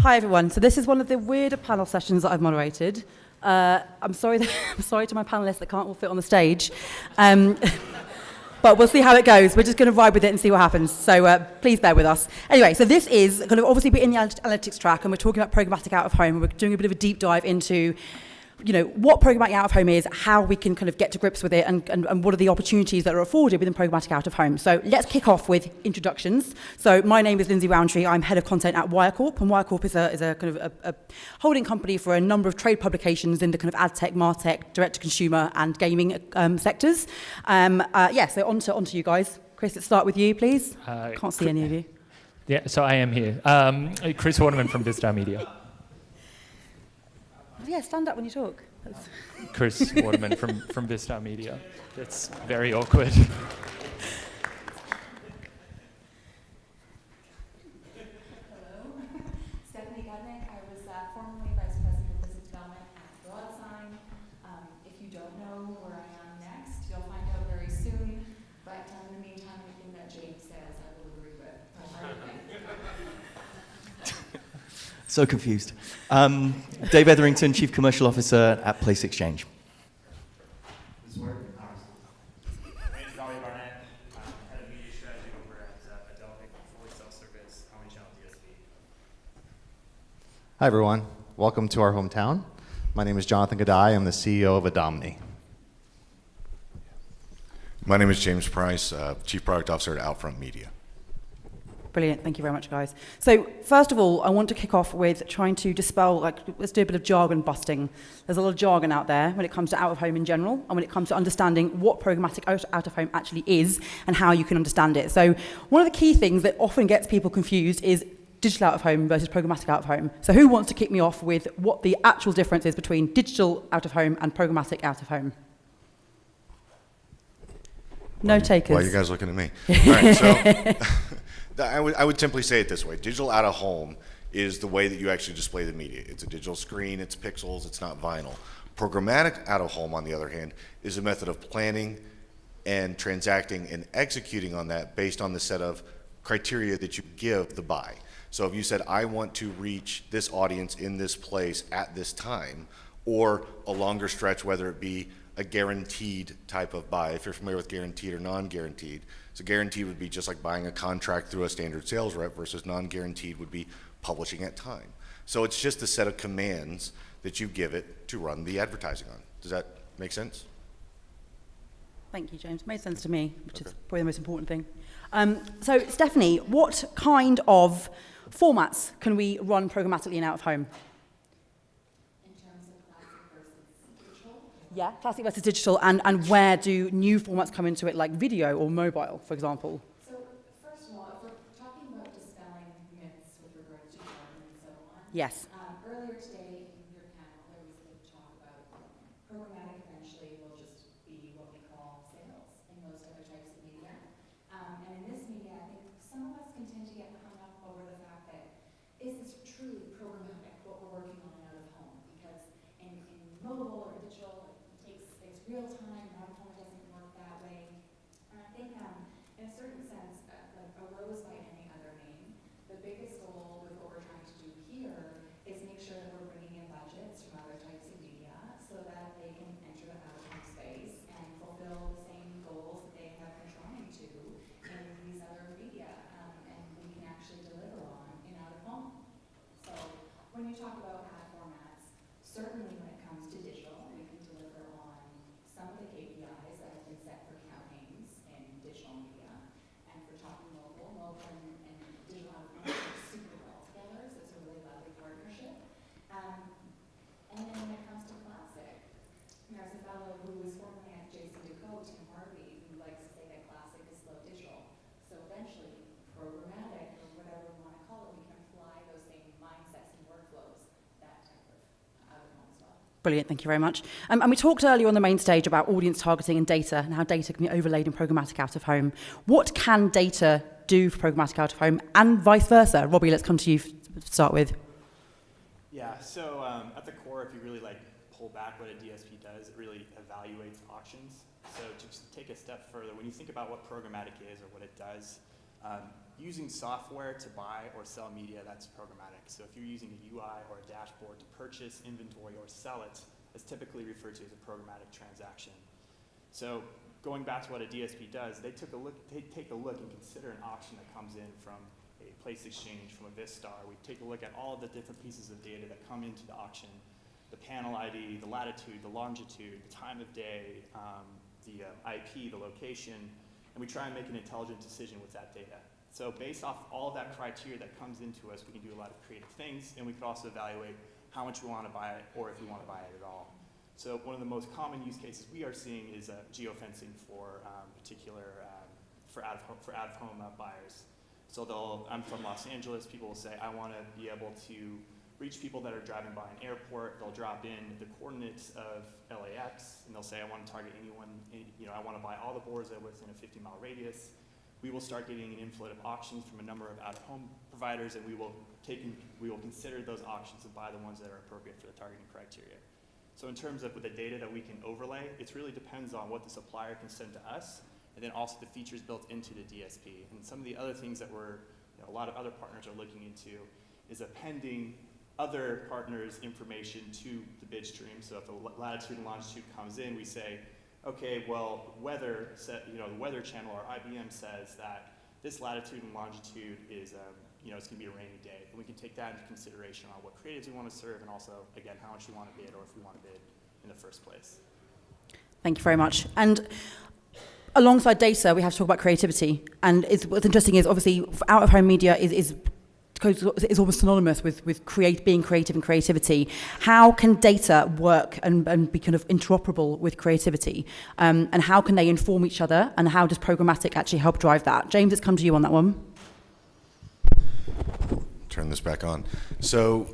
Hi everyone. So this is one of the weirder panel sessions that I've moderated. I'm sorry to my panelists that can't all fit on the stage. But we'll see how it goes. We're just going to ride with it and see what happens. So please bear with us. Anyway, so this is going to obviously be in the analytics track, and we're talking about programmatic out of home. We're doing a bit of a deep dive into, what programmatic out of home is, how we can kind of get to grips with it, and what are the opportunities that are afforded within programmatic out of home. So let's kick off with introductions. So my name is Lindsay Roundtree. I'm head of content at Wirecorp, and Wirecorp is a kind of a holding company for a number of trade publications in the kind of ad tech, martech, direct to consumer, and gaming sectors. So on to you guys. Chris, let's start with you, please. Can't see any of you. Yeah, so I am here. Chris Waterman from Vista Media. Yeah, stand up when you talk. Chris Waterman from Vista Media. That's very awkward. Hello, Stephanie Gudnick. I was formerly Vice President of Business Development at Broadsign. If you don't know where I am next, you'll find out very soon. But in the meantime, anything that James says, I will agree with. So confused. Dave Etherington, Chief Commercial Officer at Place Exchange. This work? My name is Dolly Barnett. I'm head of media strategy over at Adelphic, fully self-service omnichannel DSP. Hi, everyone. Welcome to our hometown. My name is Jonathan Gadai. I'm the CEO of Adomni. My name is James Price, Chief Product Officer at Outfront Media. Brilliant. Thank you very much, guys. So first of all, I want to kick off with trying to dispel, let's do a bit of jargon busting. There's a lot of jargon out there when it comes to out-of-home in general, and when it comes to understanding what programmatic out-of-home actually is and how you can understand it. So one of the key things that often gets people confused is digital out-of-home versus programmatic out-of-home. So who wants to kick me off with what the actual difference is between digital out-of-home and programmatic out-of-home? No takers. Why are you guys looking at me? All right, so I would simply say it this way. Digital out of home is the way that you actually display the media. It's a digital screen, it's pixels, it's not vinyl. Programmatic out of home, on the other hand, is a method of planning and transacting and executing on that based on the set of criteria that you give the buy. So if you said, I want to reach this audience in this place at this time, or a longer stretch, whether it be a guaranteed type of buy, if you're familiar with guaranteed or non-guaranteed. So guaranteed would be just like buying a contract through a standard sales rep, versus non-guaranteed would be publishing at time. So it's just a set of commands that you give it to run the advertising on. Does that make sense? Thank you, James. Made sense to me, which is probably the most important thing. So Stephanie, what kind of formats can we run programmatically in out of home? Yeah, classic versus digital, and where do new formats come into it, like video or mobile, for example? So first of all, if we're talking about dispelling myths with regards to jargon and so on. Yes. Earlier today in your panel, there was the talk about programmatic eventually will just be what we call sales in most other types of media. And in this media, I think some of us can tend to get hung up over the fact that is this truly programmatic, what we're working on out of home? Because in mobile or digital, it's real time, and out of home doesn't work that way. And I think in a certain sense, like a rose by any other name, the biggest goal with what we're trying to do here is make sure that we're bringing in budgets from other types of media so that they can enter the out of home space and fulfill the same goals that they have been trying to in these other media, and we can actually deliver on in out of home. So when you talk about ad formats, certainly when it comes to digital, we can deliver on some of the KPIs that have been set for campaigns in digital media. And for talking mobile and digital out of home work super well together, so it's a really lovely partnership. And then when it comes to classic, there's a fellow who was formerly at JCDecaux, Tim Harvey, who likes to say that classic is slow digital. So eventually, programmatic, or whatever we want to call it, we can apply those same mindsets and workflows, that type of out of home as well. Brilliant, thank you very much. And we talked earlier on the main stage about audience targeting and data, and how data can be overlaid in programmatic out of home. What can data do for programmatic out of home, and vice versa? Robbie, let's come to you to start with. Yeah, so at the core, if you really pull back what a DSP does, it really evaluates auctions. So to just take a step further, when you think about what programmatic is or what it does, using software to buy or sell media, that's programmatic. So if you're using a UI or a dashboard to purchase inventory or sell it, it's typically referred to as a programmatic transaction. So going back to what a DSP does, they take a look and consider an auction that comes in from a Place Exchange, from a Vistar. We take a look at all of the different pieces of data that come into the auction, the panel ID, the latitude, the longitude, the time of day, the IP, the location, and we try and make an intelligent decision with that data. So based off all of that criteria that comes into us, we can do a lot of creative things, and we can also evaluate how much we want to buy it or if we want to buy it at all. So one of the most common use cases we are seeing is geofencing for for out-of-home buyers. So I'm from Los Angeles. People will say, I want to be able to reach people that are driving by an airport. They'll drop in the coordinates of LAX, and they'll say, I want to target anyone, I want to buy all the boards that are within a 50-mile radius. We will start getting an inflow of auctions from a number of out-of-home providers, and we will consider those auctions and buy the ones that are appropriate for the targeting criteria. So in terms of the data that we can overlay, it really depends on what the supplier can send to us, and then also the features built into the DSP. And some of the other things that a lot of other partners are looking into is appending other partners' information to the bid stream. So if the latitude and longitude comes in, we say, okay, well, the Weather Channel or IBM says that this latitude and longitude is, it's going to be a rainy day. And we can take that into consideration on what creatives we want to serve, and also, again, how much we want to bid or if we want to bid in the first place. Thank you very much. And alongside data, we have to talk about creativity. And what's interesting is, obviously, out-of-home media is almost synonymous with being creative and creativity. How can data work and be kind of interoperable with creativity? And how can they inform each other? And how does programmatic actually help drive that? James, it's come to you on that one. Turn this back on. So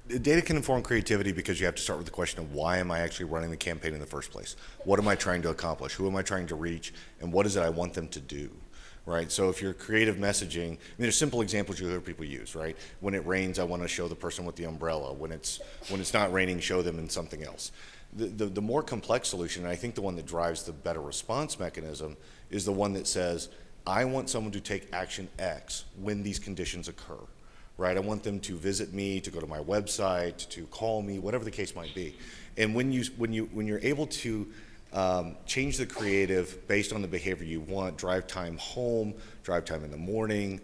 the data can inform creativity because you have to start with the question of why am I actually running the campaign in the first place? What am I trying to accomplish? Who am I trying to reach? And what is it I want them to do? Right, so if you're creative messaging, there's simple examples you hear people use, right? When it rains, I want to show the person with the umbrella. When it's not raining, show them in something else. The more complex solution, and I think the one that drives the better response mechanism, is the one that says, I want someone to take action X when these conditions occur, right? I want them to visit me, to go to my website, to call me, whatever the case might be. And when you're able to change the creative based on the behavior you want, drive time home, drive time in the morning,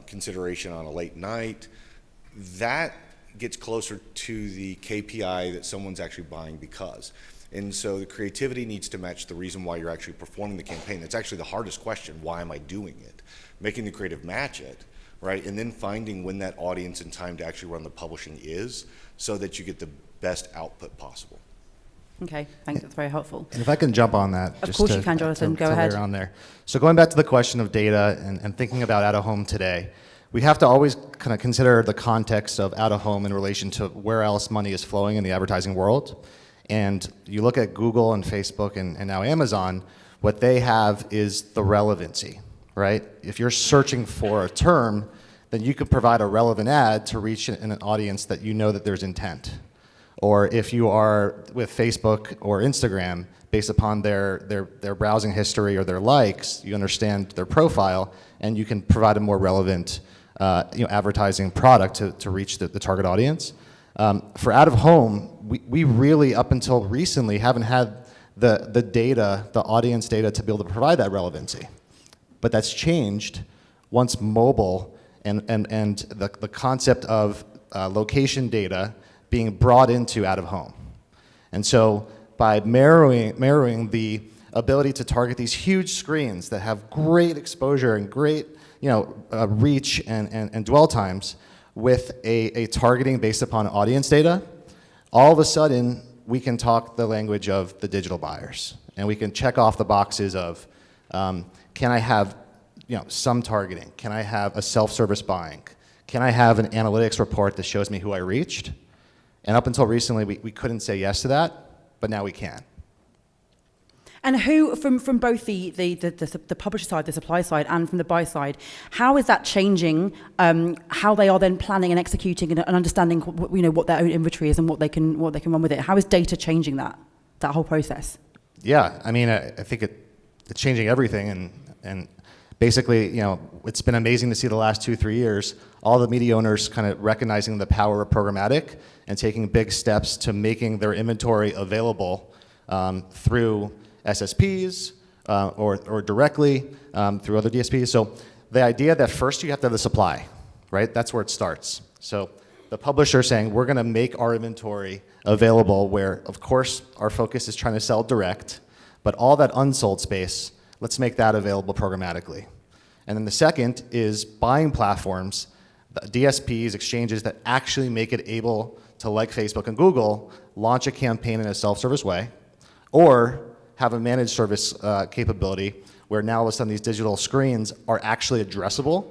consideration on a late night, that gets closer to the KPI that someone's actually buying because. And so the creativity needs to match the reason why you're actually performing the campaign. That's actually the hardest question, why am I doing it? Making the creative match it, right? And then finding when that audience and time to actually run the publishing is so that you get the best output possible. Okay, thanks. That's very helpful. And if I can jump on that. Of course you can, Jonathan. Go ahead. On there. So going back to the question of data and thinking about out-of-home today, we have to always kind of consider the context of out-of-home in relation to where else money is flowing in the advertising world. And you look at Google and Facebook and now Amazon, what they have is the relevancy, right? If you're searching for a term, then you could provide a relevant ad to reach an audience that you know that there's intent. Or if you are with Facebook or Instagram, based upon their browsing history or their likes, you understand their profile, and you can provide a more relevant advertising product to reach the target audience. For out-of-home, we really, up until recently, haven't had the data, the audience data, to be able to provide that relevancy. But that's changed once mobile and the concept of location data being brought into out-of-home. And so by marrying the ability to target these huge screens that have great exposure and great reach and dwell times with a targeting based upon audience data, all of a sudden we can talk the language of the digital buyers. And we can check off the boxes of, can I have some targeting? Can I have a self-service buying? Can I have an analytics report that shows me who I reached? And up until recently, we couldn't say yes to that, but now we can. And who, from both the publisher side, the supply side, and from the buy side, how is that changing how they are then planning and executing and understanding what their own inventory is and what they can run with it? How is data changing that whole process? Yeah, I mean, I think it's changing everything, and Basically, it's been amazing to see the last 2-3 years, all the media owners kind of recognizing the power of programmatic and taking big steps to making their inventory available through SSPs or directly through other DSPs. So the idea that first you have to have the supply, right? That's where it starts. So the publisher saying, we're going to make our inventory available where, of course, our focus is trying to sell direct, but all that unsold space, let's make that available programmatically. And then the second is buying platforms, DSPs, exchanges that actually make it able to, like Facebook and Google, launch a campaign in a self-service way, or have a managed service capability where now all of a sudden these digital screens are actually addressable.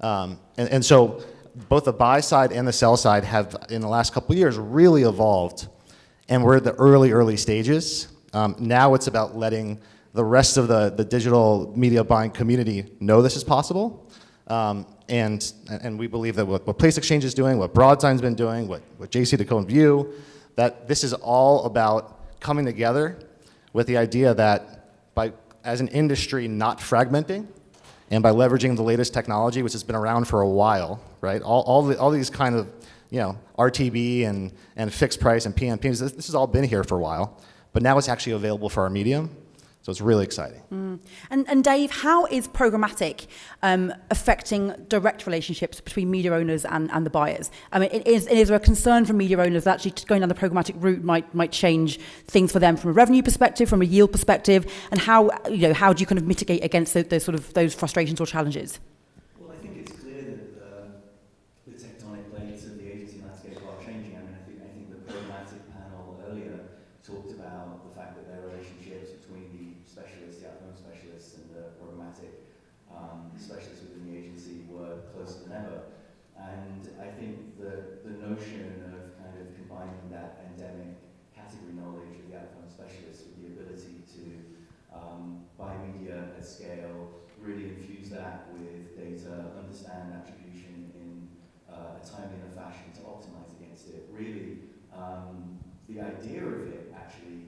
And so both the buy side and the sell side have, in the last couple of years, really evolved. And we're at the early stages. Now it's about letting the rest of the digital media buying community know this is possible. And we believe that what Place Exchange is doing, what Broadsign's been doing, what JCDecaux and View, that this is all about coming together with the idea that by, as an industry, not fragmenting, and by leveraging the latest technology, which has been around for a while, right? All these kind of, RTB and fixed price and PMPs, this has all been here for a while, but now it's actually available for our medium. So it's really exciting. And Dave, how is programmatic affecting direct relationships between media owners and the buyers? I mean, is there a concern from media owners that actually going down the programmatic route might change things for them from a revenue perspective, from a yield perspective, and how do you kind of mitigate against those frustrations or challenges? Well, I think it's clear that the tectonic plates of the agency landscape are changing. I mean, I think the programmatic panel earlier talked about the fact that there are relationships between the specialists, the out-of-home specialists, and the programmatic specialists within the agency were closer than ever. And I think the notion of kind of combining that endemic category knowledge of the out-of-home specialists with the ability to buy media at scale, really infuse that with data, understand attribution in a timely enough fashion to optimize against it. Really, the idea of it actually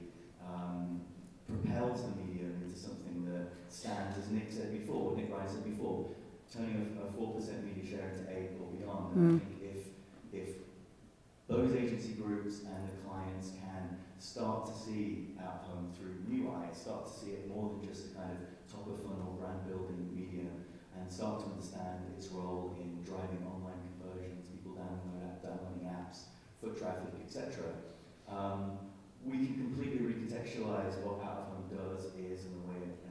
propels the medium into something that stands, as Nick Ryan said before, turning a 4% media share into 8 or beyond. And I think if those agency groups and the clients can start to see out-of-home through new eyes, start to see it more than just a kind of top-of-funnel brand-building medium, and start to understand its role in driving online conversions, people downloading apps, foot traffic, etc. We can completely recontextualize what out-of-home does, is, and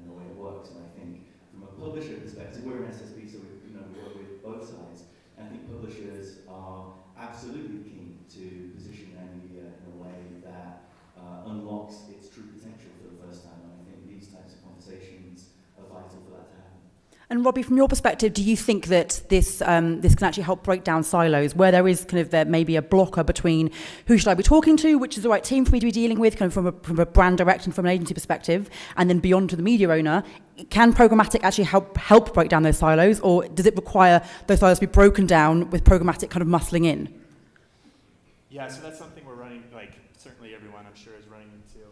the way it works. And I think from a publisher perspective, we're an SSP, so we work with both sides. And I think publishers are absolutely keen to position their media in a way that unlocks its true potential for the first time. And I think these types of conversations are vital for that to happen. And Robbie, from your perspective, do you think that this can actually help break down silos where there is kind of there maybe a blocker between who should I be talking to, which is the right team for me to be dealing with, kind of from a brand direct and from an agency perspective, and then beyond to the media owner? Can programmatic actually help break down those silos, or does it require those silos to be broken down with programmatic kind of muscling in? Yeah, so that's something we're running, certainly everyone I'm sure is running into.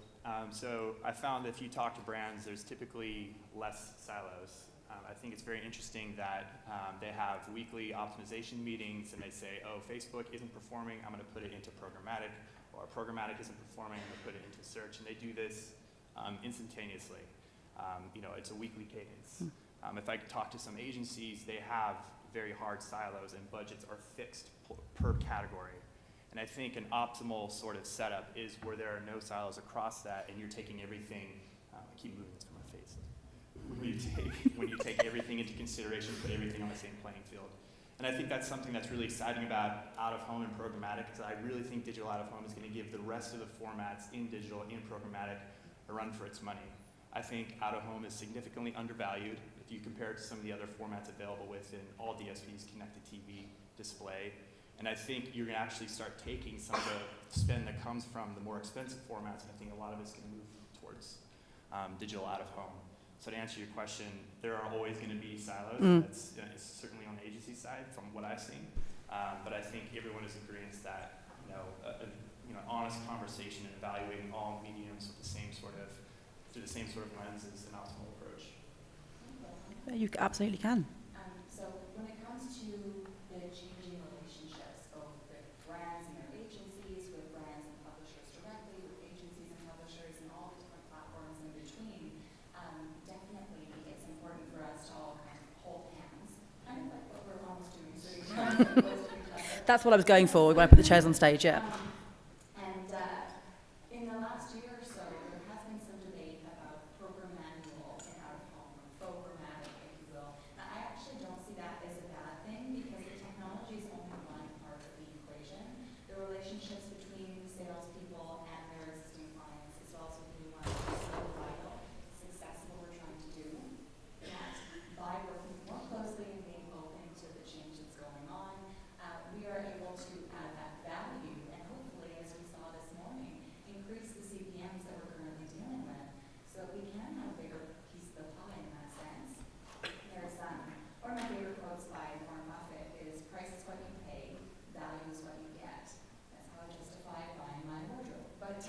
So I found that if you talk to brands, there's typically less silos. I think it's very interesting that they have weekly optimization meetings and they say, oh, Facebook isn't performing, I'm going to put it into programmatic, or programmatic isn't performing, I'm going to put it into search. And they do this instantaneously. It's a weekly cadence. If I talk to some agencies, they have very hard silos and budgets are fixed per category. And I think an optimal sort of setup is where there are no silos across that and you're taking everything, I keep moving this from my face. When you take everything into consideration, put everything on the same playing field. And I think that's something that's really exciting about out-of-home and programmatic, because I really think digital out-of-home is going to give the rest of the formats in digital, in programmatic, a run for its money. I think out-of-home is significantly undervalued if you compare it to some of the other formats available within all DSPs, connected TV, display. And I think you're going to actually start taking some of the spend that comes from the more expensive formats, and I think a lot of it's going to move towards digital out-of-home. So to answer your question, there are always going to be silos. That's certainly on the agency side from what I've seen. But I think everyone is agreeing that an honest conversation and evaluating all mediums with through the same sort of lens is an optimal approach. You absolutely can. So when it comes to the changing relationships, both with brands and their agencies, with brands and publishers directly, with agencies and publishers, and all the different platforms in between, definitely it's important for us to all kind of hold hands, kind of like what we're almost doing, so you're trying to get close to each other. That's what I was going for when I put the chairs on stage, yeah. And in the last year or so, there has been some debate about programmatic and out-of-home, or programmatic, if you will. Now, I actually don't see that as a bad thing because the technology is only one part of the equation. The relationships between salespeople and their existing clients is also being one that's so vital, success of what we're trying to do. That by working more closely and being open to the change that's going on, we are able to add that value and hopefully, as we saw this morning, increase the CPMs that we're currently dealing with so that we can have a bigger piece of the pie in that sense. There's one of my favorite quotes by Warren Buffett is, price is what you pay, value is what you get. That's how I justify buying my wardrobe. But it's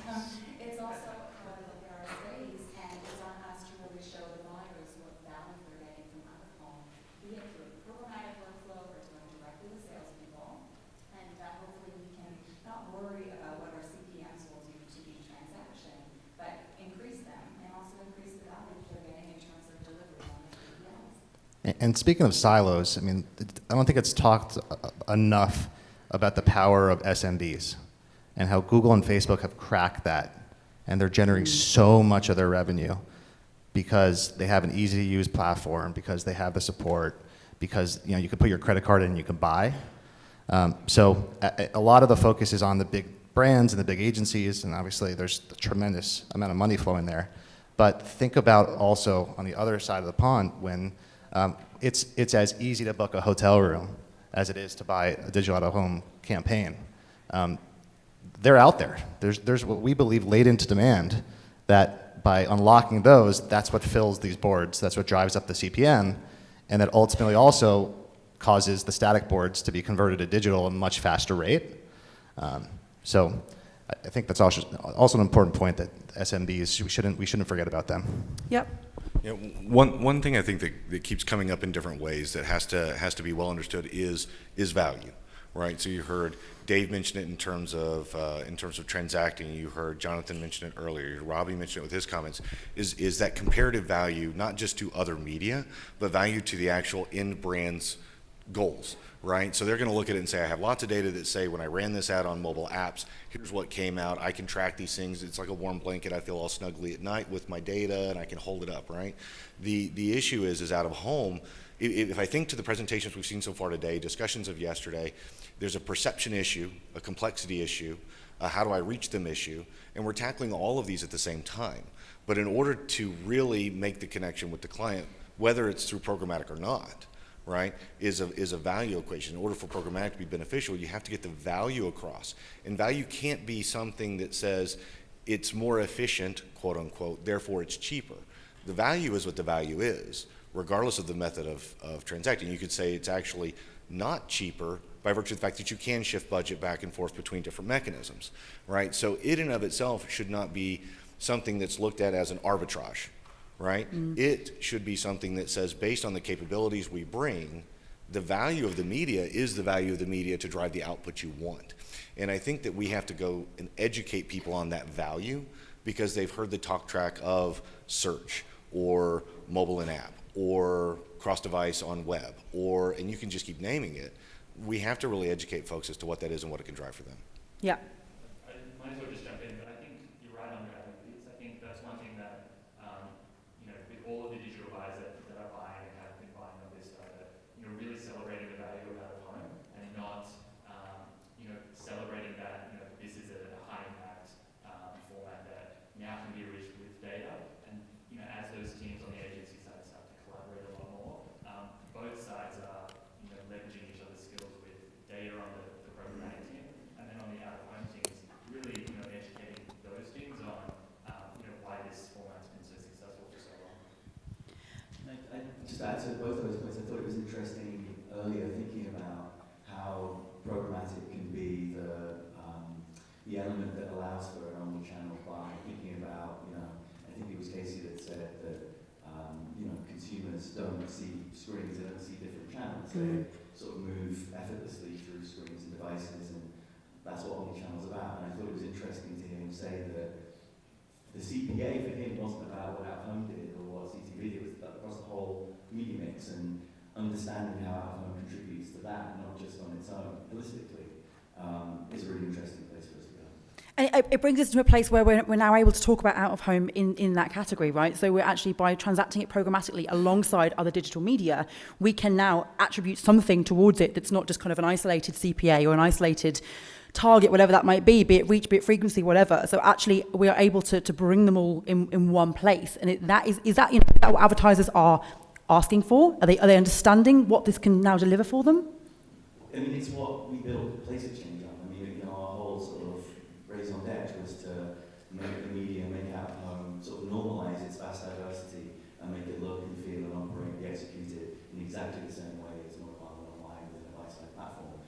also how I look at our space, and it's on us to really show the buyers what value they're getting from out of home, be it through a programmatic workflow or dealing directly with salespeople. And hopefully we can not worry about what our CPMs will do to each transaction, but increase them and also increase the value that they're getting in terms of delivery on the KPIs. And speaking of silos, I mean, I don't think it's talked enough about the power of SMBs and how Google and Facebook have cracked that, and they're generating so much of their revenue because they have an easy-to-use platform, because they have the support, because you can put your credit card in and you can buy. So a lot of the focus is on the big brands and the big agencies, and obviously there's a tremendous amount of money flowing there. But think about also on the other side of the pond when it's as easy to book a hotel room as it is to buy a digital out-of-home campaign. They're out there. There's what we believe latent demand that by unlocking those, that's what fills these boards, that's what drives up the CPM, and that ultimately also causes the static boards to be converted to digital at a much faster rate. So I think that's also an important point that SMBs, we shouldn't forget about them. Yep. You know, one thing I think that keeps coming up in different ways that has to be well understood is value, right? So you heard Dave mention it in terms of transacting. You heard Jonathan mention it earlier. Robbie mentioned it with his comments. Is that comparative value not just to other media, but value to the actual end brand's goals, right? So they're going to look at it and say, I have lots of data that say when I ran this ad on mobile apps, here's what came out. I can track these things. It's like a warm blanket. I feel all snugly at night with my data, and I can hold it up, right? The issue is out of home. If I think to the presentations we've seen so far today, discussions of yesterday, there's a perception issue, a complexity issue, how do I reach them issue, and we're tackling all of these at the same time. But in order to really make the connection with the client, whether it's through programmatic or not, right, is a value equation. In order for programmatic to be beneficial, you have to get the value across. And value can't be something that says it's more efficient, quote unquote, therefore it's cheaper. The value is what the value is, regardless of the method of transacting. You could say it's actually not cheaper by virtue of the fact that you can shift budget back and forth between different mechanisms, right? So it in of itself should not be something that's looked at as an arbitrage, right? It should be something that says, based on the capabilities we bring, the value of the media is the value of the media to drive the output you want. And I think that we have to go and educate people on that value because they've heard the talk track of search or mobile and app or cross-device on web, and you can just keep naming it. We have to really educate folks as to what that is and what it can drive for them. Yeah. I might as well just jump in, but I think you're right on your ideas. I think that's one thing that, with all of the digital buys that are buying and have been buying on this stuff, that, really celebrating the value of out of home and not, celebrating that, this is a high impact format that now can be reached with data. And, as those teams on the agency side start to collaborate a lot more, both sides are, leveraging each other's skills with data on the programmatic team, and then on the out-of-home teams, really, educating those teams on, why this format's been so successful for so long. I just add to both of those points. I thought it was interesting earlier thinking about how programmatic can be the element that allows for an omni-channel buy. Thinking about, I think it was Casey that said that consumers consumers don't see screens, they don't see different channels. They sort of move effortlessly through screens and devices, and that's what omnichannel is about. And I thought it was interesting to hear him say that the CPA for him wasn't about what out-of-home did or what CTV did, it was across the whole media mix and understanding how out-of-home contributes to that, not just on its own, holistically, is a really interesting place for us to go. And it brings us to a place where we're now able to talk about out-of-home in that category, right? So we're actually, by transacting it programmatically alongside other digital media, we can now attribute something towards it that's not just kind of an isolated CPA or an isolated target, whatever that might be it reach, be it frequency, whatever. So actually, we are able to bring them all in one place. And is that, you know, is that what advertisers are asking for? Are they understanding what this can now deliver for them? I mean, it's what we built Place Exchange on. I mean, you know, our whole sort of raison d'etre was to make the media, make out-of-home, sort of normalise its vast diversity and make it look and feel and operate and be executed in exactly the same way as mobile and online within a buy-side platform.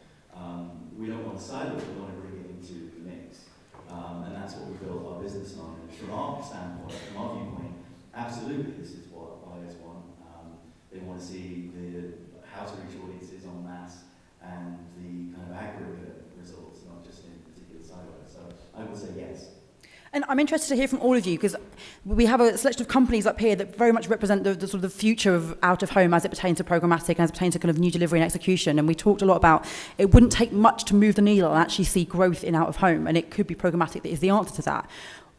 We don't want to silo it, we want to bring it into the mix. And that's what we built our business on. And from our standpoint, from our viewpoint, absolutely this is what buyers want. They want to see how to reach audiences en masse and the kind of aggregate results, not just in particular silos. So I would say yes. And I'm interested to hear from all of you, because we have a selection of companies up here that very much represent the sort of the future of out-of-home as it pertains to programmatic and as it pertains to kind of new delivery and execution. And we talked a lot about it wouldn't take much to move the needle and actually see growth in out-of-home, and it could be programmatic that is the answer to that.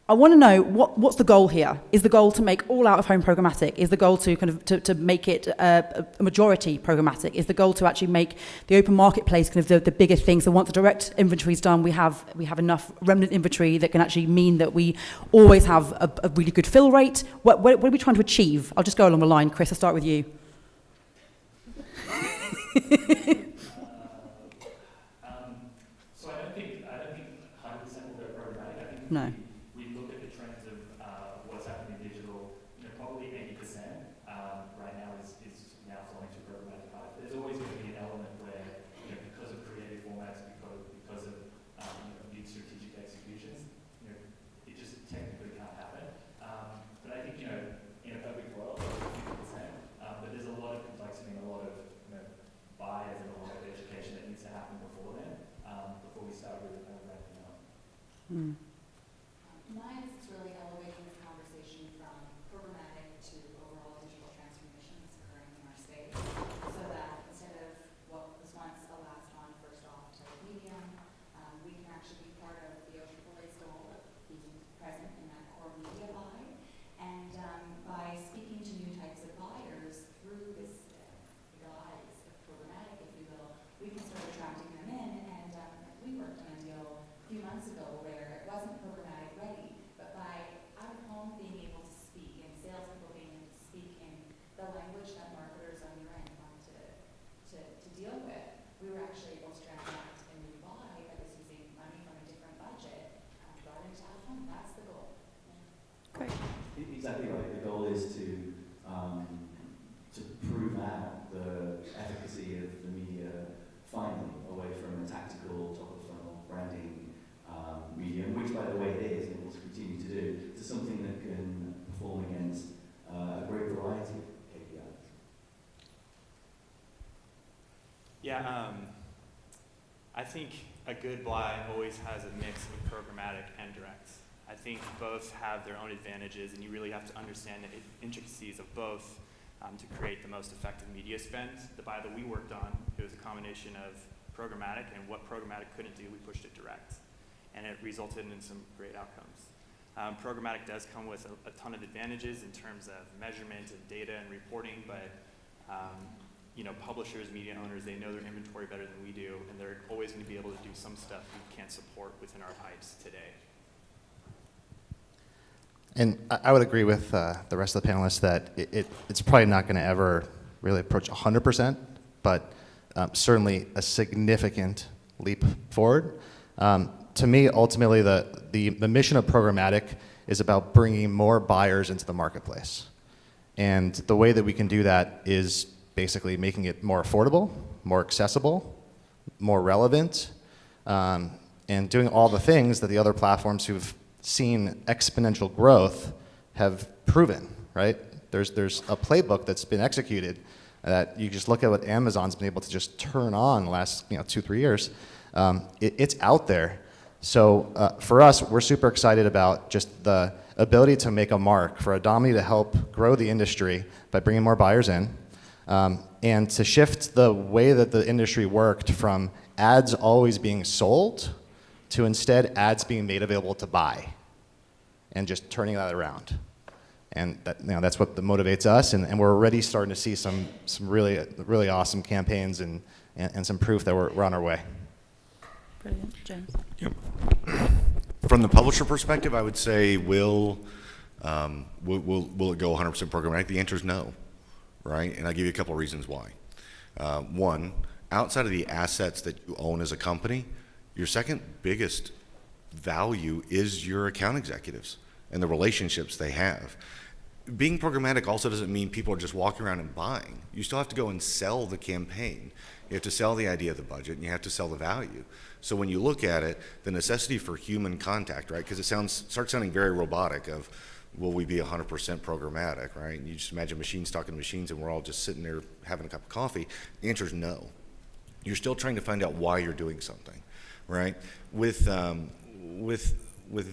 I want to know what's the goal here? Is the goal to make all out-of-home programmatic? Is the goal to kind of to make it a majority programmatic? Is the goal to actually make the open marketplace kind of the bigger thing? So once the direct inventory is done, we have enough remnant inventory that can actually mean that we always have a really good fill rate. What are we trying to achieve? I'll just go along the line. Chris, I'll start with you. So I don't think 100% will go programmatic. I think No. we look at the trends of what's happening in digital. You know, probably 80% right now is now flowing to programmatic pipe. There's always going to be an element where, you know, because of creative formats, because of big strategic executions, you know, it just technically can't happen. But I think, you know, in a perfect world, 50%. But there's a lot of complexity and a lot of, you know, buyers and a lot of education that needs to happen before then, before we start really kind of ramping up. Mine is really elevating the conversation from programmatic to overall digital transformation that's occurring in our space, so that instead of what was once a last on, first off type medium, we can actually be part of the OAA's goal of being present in that core media buy. And by speaking to new types of buyers through this guise of programmatic, if you will, we can start attracting them in. And we worked on a deal a few months ago where it wasn't programmatic ready, but by out-of-home being able to speak and salespeople being able to speak in the language that marketers on your end want to deal with, we were actually able to transact a new buy that was using money from a different budget, brought into out-of-home. That's the goal. Great. Exactly right. The goal is to prove out the efficacy of the media finally away from a tactical top of funnel branding medium, which by the way it is and will continue to do, to something that can perform against a great variety of KPIs. Yeah, I think a good buy always has a mix of programmatic and direct. I think both have their own advantages, and you really have to understand the intricacies of both to create the most effective media spend. The buy that we worked on, it was a combination of programmatic, and what programmatic couldn't do, we pushed it direct. And it resulted in some great outcomes. Programmatic does come with a ton of advantages in terms of measurement and data and reporting, but you know, publishers, media owners, they know their inventory better than we do, and they're always going to be able to do some stuff we can't support within our pipes today. And I would agree with the rest of the panelists that it's probably not going to ever really approach 100%, but certainly a significant leap forward. To me, ultimately, the mission of programmatic is about bringing more buyers into the marketplace. And the way that we can do that is basically making it more affordable, more accessible, more relevant, and doing all the things that the other platforms who've seen exponential growth have proven, right? There's a playbook that's been executed that you just look at what Amazon's been able to just turn on the last 2-3 years. It's out there. So for us, we're super excited about just the ability to make a mark for Adomni to help grow the industry by bringing more buyers in, and to shift the way that the industry worked from ads always being sold to instead ads being made available to buy, and just turning that around. And that's what motivates us, and we're already starting to see some really awesome campaigns and some proof that we're on our way. Brilliant, James. From the publisher perspective, I would say, will it go 100% programmatic? The answer is no, right? And I'll give you a couple of reasons why. One, outside of the assets that you own as a company, your second biggest value is your account executives and the relationships they have. Being programmatic also doesn't mean people are just walking around and buying. You still have to go and sell the campaign. You have to sell the idea of the budget, and you have to sell the value. So when you look at it, the necessity for human contact, right? Because it starts sounding very robotic of, will we be 100% programmatic, right? And you just imagine machines talking to machines, and we're all just sitting there having a cup of coffee. The answer is no. You're still trying to find out why you're doing something, right? With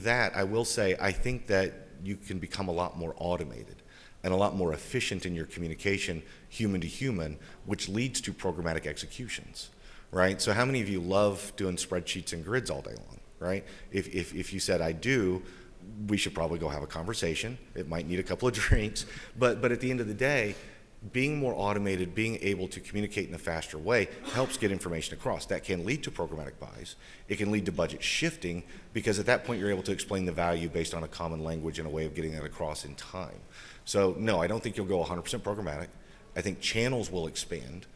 that, I will say, I think that you can become a lot more automated and a lot more efficient in your communication, human to human, which leads to programmatic executions, right? So how many of you love doing spreadsheets and grids all day long, right? If you said, I do, we should probably go have a conversation. It might need a couple of drinks, but at the end of the day, being more automated, being able to communicate in a faster way helps get information across. That can lead to programmatic buys. It can lead to budget shifting, because at that point you're able to explain the value based on a common language and a way of getting that across in time. So no, I don't think you'll go 100% programmatic. I think channels will expand.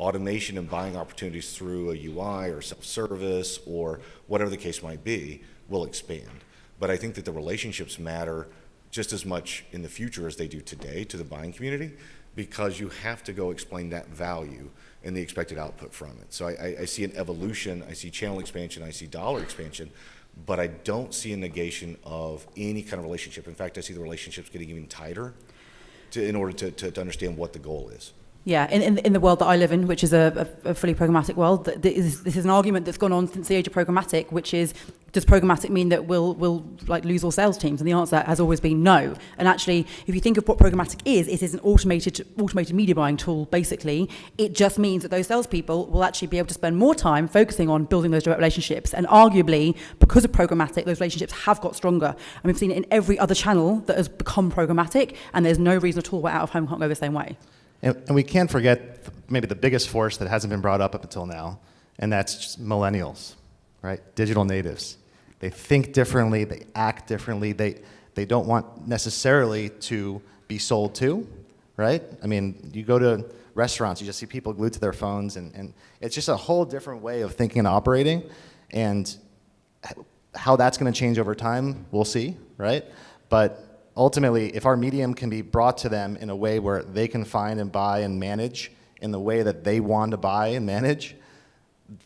Automation and buying opportunities through a UI or self-service or whatever the case might be will expand. But I think that the relationships matter just as much in the future as they do today to the buying community, because you have to go explain that value and the expected output from it. So I see an evolution, I see channel expansion, I see dollar expansion, but I don't see a negation of any kind of relationship. In fact, I see the relationships getting even tighter in order to understand what the goal is. Yeah, in the world that I live in, which is a fully programmatic world, this is an argument that's gone on since the age of programmatic, which is, does programmatic mean that we'll like lose all sales teams? And the answer has always been no. And actually, if you think of what programmatic is, it is an automated media buying tool, basically. It just means that those salespeople will actually be able to spend more time focusing on building those direct relationships. And arguably, because of programmatic, those relationships have got stronger. And we've seen it in every other channel that has become programmatic, and there's no reason at all why out of home can't go the same way. And we can't forget maybe the biggest force that hasn't been brought up until now, and that's just millennials, right? Digital natives. They think differently, they act differently, they don't want necessarily to be sold to, right? I mean, you go to restaurants, you just see people glued to their phones, and it's just a whole different way of thinking and operating, and how that's gonna change over time, we'll see, right? But ultimately, if our medium can be brought to them in a way where they can find and buy and manage in the way that they want to buy and manage,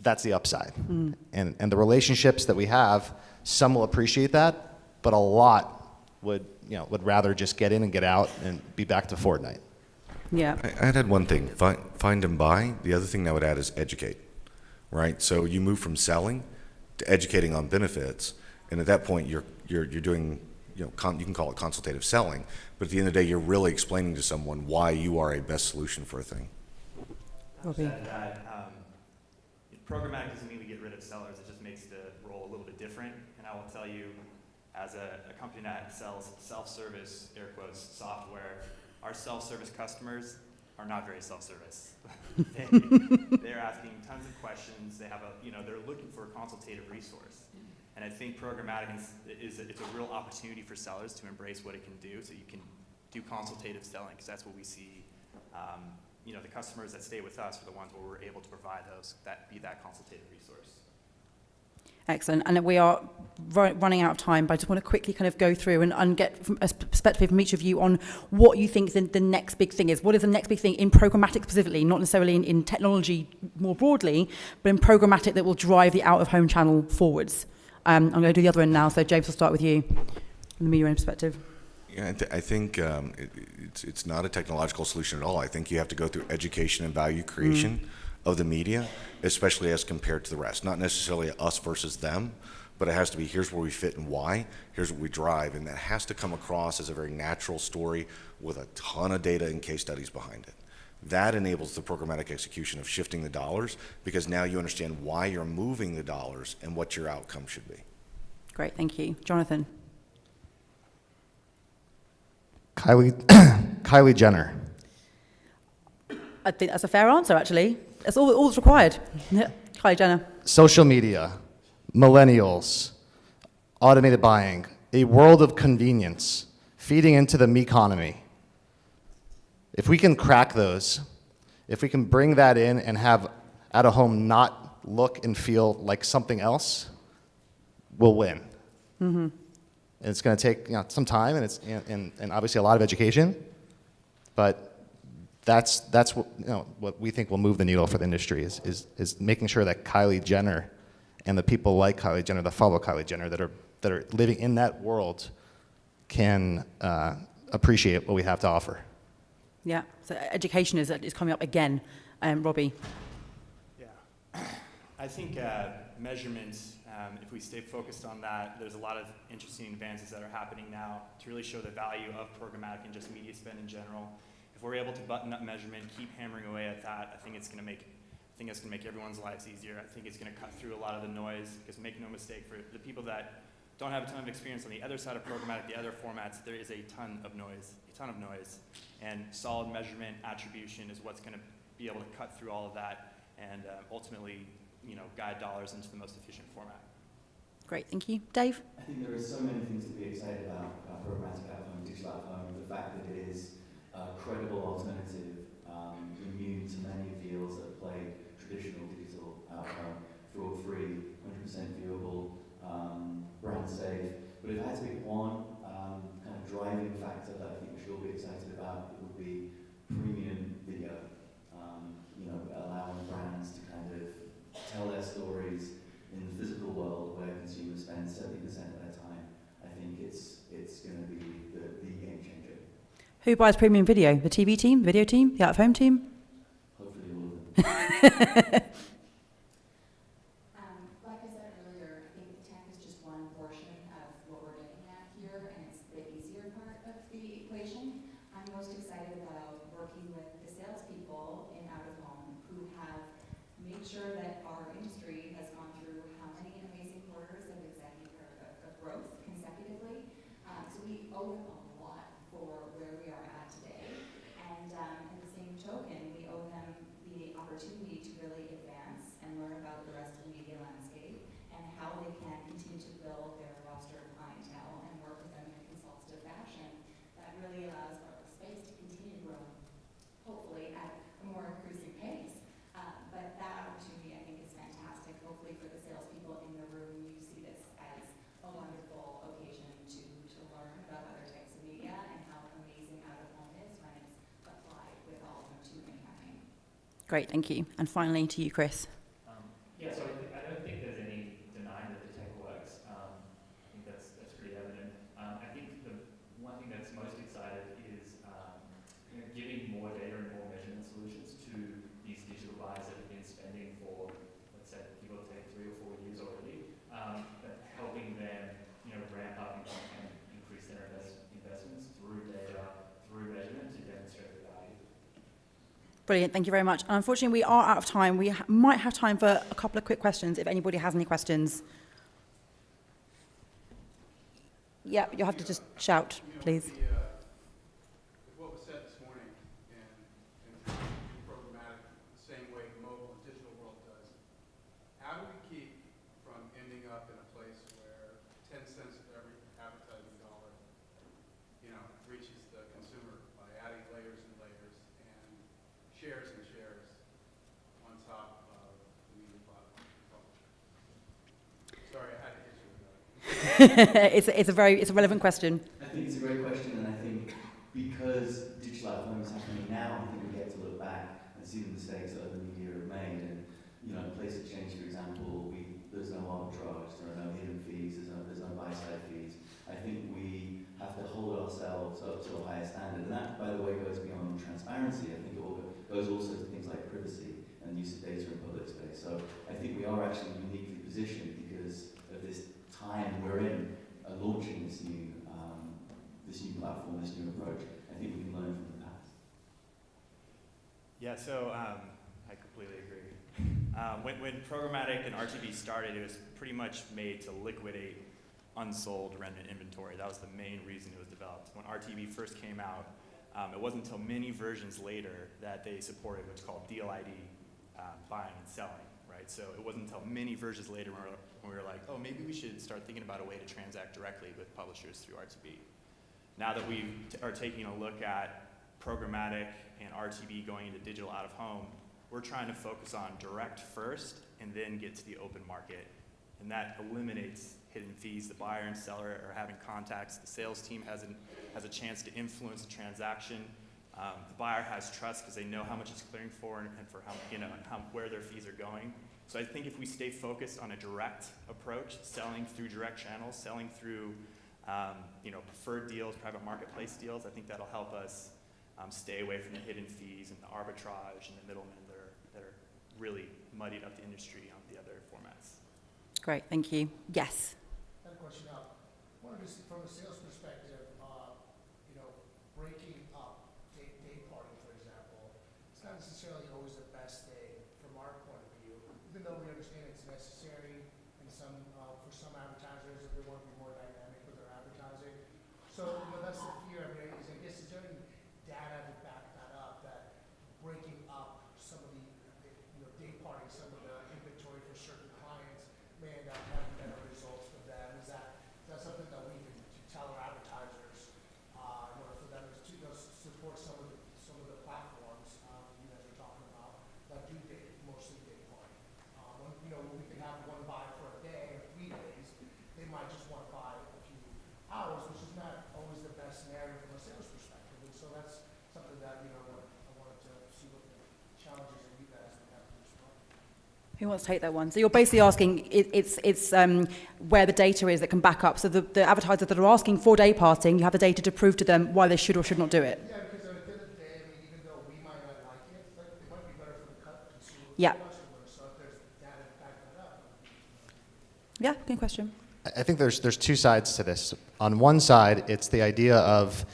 that's the upside. And the relationships that we have, some will appreciate that, but a lot would rather just get in and get out and be back to Fortnite. Yeah. I'd add one thing, find and buy. The other thing I would add is educate, right? So you move from selling to educating on benefits, and at that point you're doing, you can call it consultative selling, but at the end of the day, you're really explaining to someone why you are a best solution for a thing. Robbie. Programmatic doesn't mean we get rid of sellers, it just makes the role a little bit different. And I will tell you, as a company that sells self-service, air quotes, software, our self-service customers are not very self-service. They're asking tons of questions, they're looking for a consultative resource. And I think programmatic it's a real opportunity for sellers to embrace what it can do, so you can do consultative selling, because that's what we see. The customers that stay with us are the ones where we're able to provide that consultative resource. Excellent. And we are running out of time, but I just want to quickly kind of go through and get a perspective from each of you on what you think the next big thing is. What is the next big thing in programmatic specifically, not necessarily in technology more broadly, but in programmatic that will drive the out-of-home channel forwards? I'm going to do the other end now, so James, will start with you from the media perspective. Yeah, I think it's not a technological solution at all. I think you have to go through education and value creation of the media, especially as compared to the rest. Not necessarily us versus them, but it has to be, here's where we fit and why, here's what we drive, and that has to come across as a very natural story with a ton of data and case studies behind it. That enables the programmatic execution of shifting the dollars, because now you understand why you're moving the dollars and what your outcome should be. Great, thank you. Jonathan? Kylie Jenner. I think that's a fair answer, actually. That's all that's required. Yeah. Kylie Jenner. Social media, millennials, automated buying, a world of convenience, feeding into the me economy. If we can crack those, if we can bring that in and have out of home not look and feel like something else, we'll win. And it's going to take some time and obviously a lot of education, but that's what what we think will move the needle for the industry is making sure that Kylie Jenner and the people like Kylie Jenner that follow Kylie Jenner that are living in that world can appreciate what we have to offer. Yeah, so education is coming up again. Robbie? Yeah. I think measurements, if we stay focused on that, there's a lot of interesting advances that are happening now to really show the value of programmatic and just media spend in general. If we're able to button up measurement, keep hammering away at that, I think it's going to make everyone's lives easier. I think it's going to cut through a lot of the noise, because make no mistake, for the people that don't have a ton of experience on the other side of programmatic, the other formats, there is a ton of noise. And solid measurement attribution is what's going to be able to cut through all of that and ultimately, guide dollars into the most efficient format. Great, thank you. Dave? I think there are so many things to be excited about programmatic at home, digital at home, the fact that it is a credible alternative, immune to many appeals that play traditional digital at home, fraud-free, 100% viewable, brand safe. But if I had to pick one kind of driving factor that I think we should all be excited about, it would be premium video. Allowing brands to kind of tell their stories in the physical world where consumers spend 70% of their time. I think it's going to be the game changer. Who buys premium video? The TV team, video team, the out-of-home team? Hopefully all of them. Like I said earlier, I think the tech is just one portion of what we're getting at here, and it's the easier part of the equation. I'm most excited about working with the salespeople in out-of-home who have made sure that our industry has gone through how many amazing quarters of growth consecutively. So we owe them a lot for where we are at today. And in the same token, we owe them the opportunity to really advance and learn about the rest of the media landscape and how they can continue to build their roster of clientele and work with them in a consultative fashion that really allows our space to continue to grow, hopefully at a more increasing pace. But that opportunity, I think, is fantastic. Hopefully for the salespeople in the room, you see this as a wonderful occasion to learn about other types of media and how amazing out-of-home is when it's applied with all of them to make campaign. Great, thank you. And finally to you, Chris. Yeah, so I don't think there's any denying that the tech works. I think that's pretty evident. I think the one thing that's most excited is giving more data and more measurement solutions to these digital buyers that have been spending for, let's say, give or take 3 or 4 years already, but helping them, ramp up and increase their investments through data, through measurement to demonstrate the value. Brilliant, thank you very much. Unfortunately, we are out of time. We might have time for a couple of quick questions if anybody has any questions. Yep, you'll have to just shout, please. What was said this morning and programmatic the same way mobile and digital world does, how do we keep from ending up in a place where 10 cents of every advertising dollar, reaches the consumer by adding layers and layers and shares on top of the media platform? Sorry, I had to hit you with that. It's a relevant question. I think it's a great question, and I think because digital out-of-home is happening now, I think we get to look back and see the mistakes that other media have made. And Place Exchange, for example, there's no arbitrage, there are no hidden fees, there's no buy-side fees. I think we have to hold ourselves privacy and use of data in public space. So I think we are actually uniquely positioned because of this time we're in, launching this new platform, this new approach. I think we can learn from the past. Yeah, so I completely agree. When programmatic and RTB started, it was pretty much made to liquidate unsold remnant inventory. That was the main reason it was developed. When RTB first came out, it wasn't until many versions later that they supported what's called Deal ID, buying and selling, right? So it wasn't until many versions later when we were like, oh, maybe we should start thinking about a way to transact directly with publishers through RTB. Now that we are taking a look at programmatic and RTB going into digital out of home, we're trying to focus on direct first and then get to the open market. And that eliminates hidden fees. The buyer and seller are having contacts. The sales team has a chance to influence the transaction. The buyer has trust because they know how much it's clearing for and for how, and where their fees are going. So I think if we stay focused on a direct approach, selling through direct channels, selling through preferred deals, private marketplace deals, I think that'll help us stay away from the hidden fees and the arbitrage and the middlemen that are really muddied up the industry on the other formats. Great, thank you. Yes. I have a question now. One of this, from a sales perspective, breaking up day party, for example, it's not necessarily always the best thing from our point of view, even though we understand it's necessary in some for some advertisers if they want to be more dynamic with their advertising. So that's the fear. I mean, is there any data to back that up? That breaking up some of the day party, some of the inventory for certain clients may end up having better results for them. Is that something that we can tell our advertisers in order for them to support some of the platforms you guys are talking about that do mostly day party? When we can have one buy for a day or 3 days, they might just want to buy a few hours, which is not always the best scenario from a sales perspective. And so that's something that I wanted to see what the challenges that you guys would have to respond. Who wants to take that one? So you're basically asking, it's where the data is that can back up. So the advertisers that are asking for day parting, you have the data to prove to them why they should or should not do it. Yeah, because at the end of the day, even though we might not like it, it might be better for the consumer, Yeah. customer. So if there's data to back that up. Yeah, good question. I think there's two sides to this. On one side, it's the idea of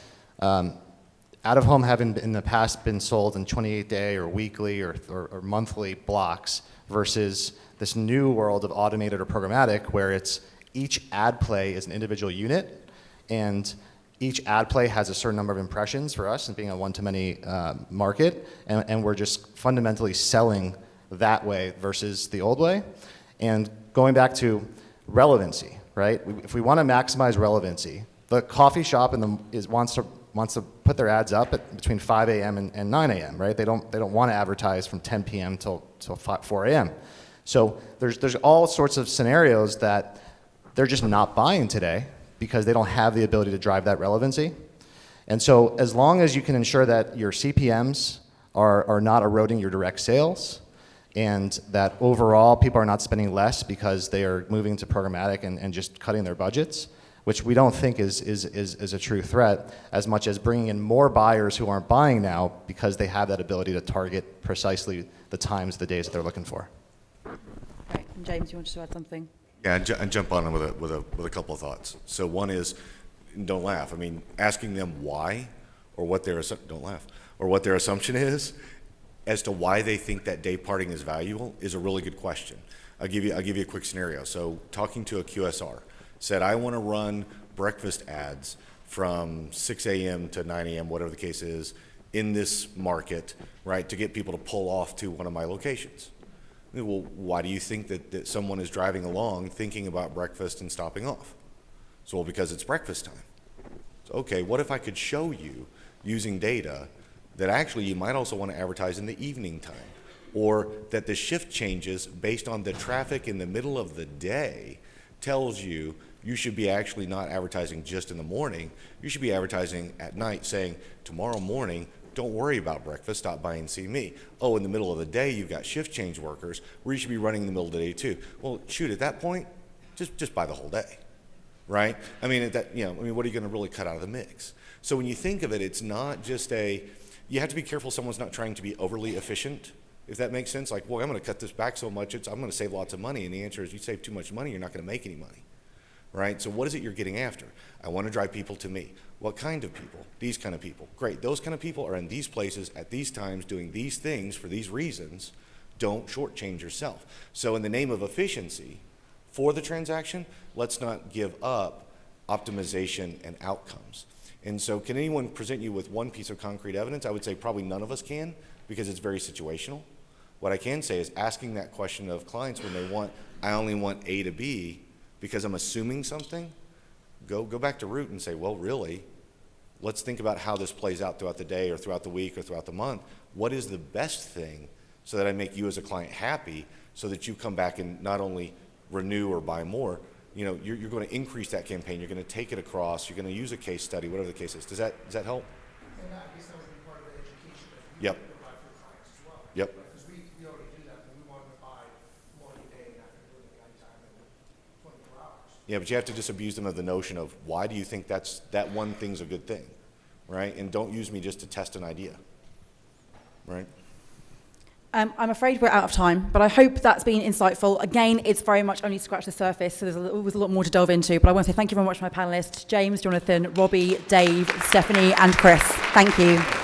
out-of-home having in the past been sold in 28-day or weekly or monthly blocks versus this new world of automated or programmatic where it's each ad play is an individual unit and each ad play has a certain number of impressions for us and being a one-to-many market and we're just fundamentally selling that way versus the old way. And going back to relevancy, right? If we want to maximize relevancy, the coffee shop wants to put their ads up at between 5 a.m. and 9 a.m., right? They don't want to advertise from 10 p.m. till 4 a.m. So there's all sorts of scenarios that they're just not buying today because they don't have the ability to drive that relevancy. And so as long as you can ensure that your CPMs are not eroding your direct sales and that overall people are not spending less because they are moving to programmatic and just cutting their budgets, which we don't think is a true threat, as much as bringing in more buyers who aren't buying now because they have that ability to target precisely the times, the days that they're looking for. Right. And James, you want to add something? Yeah, and jump on with a couple of thoughts. So one is, don't laugh. I mean, asking them why or what their don't laugh or what their assumption is as to why they think that day parting is valuable is a really good question. I'll give you a quick scenario. So talking to a QSR. Said, I want to run breakfast ads from 6 a.m. to 9 a.m., whatever the case is, in this market, right, to get people to pull off to one of my locations. Well, why do you think that someone is driving along thinking about breakfast and stopping off? So, well, because it's breakfast time. So, okay, what if I could show you, using data, that actually you might also want to advertise in the evening time, or that the shift changes based on the traffic in the middle of the day tells you you should be actually not advertising just in the morning. You should be advertising at night saying, tomorrow morning, don't worry about breakfast, stop by and see me. Oh, in the middle of the day, you've got shift change workers where you should be running in the middle of the day too. Well, shoot, at that point, just buy the whole day, right? I mean, what are you gonna really cut out of the mix? So when you think of it, it's not just you have to be careful someone's not trying to be overly efficient If that makes sense, like, well, I'm going to cut this back so much, I'm going to save lots of money. And the answer is, you save too much money, you're not going to make any money, right? So what is it you're getting after? I want to drive people to me. What kind of people? These kind of people. Great. Those kind of people are in these places at these times doing these things for these reasons. Don't shortchange yourself. So in the name of efficiency for the transaction, let's not give up optimization and outcomes. And so can anyone present you with one piece of concrete evidence? I would say probably none of us can, because it's very situational. What I can say is asking that question of clients when they want, I only want A to B because I'm assuming something, go back to root and say, well, really, let's think about how this plays out throughout the day or throughout the week or throughout the month. What is the best thing so that I make you as a client happy so that you come back and not only renew or buy more, you know, you're going to increase that campaign, you're going to take it across, you're going to use a case study, whatever the case is. Does that help? And I guess that would be part of the education that we Yep. provide for clients as well. Yep. Because we already do that, but we want them to buy more a day, not going to do it at nighttime and 24 hours. Yeah, but you have to disabuse them of the notion of why do you think that one thing's a good thing, right? And don't use me just to test an idea, right? I'm afraid we're out of time, but I hope that's been insightful. Again, it's very much only scratched the surface, so there's always a lot more to delve into. But I want to say thank you very much to my panelists, James, Jonathan, Robbie, Dave, Stephanie, and Chris. Thank you.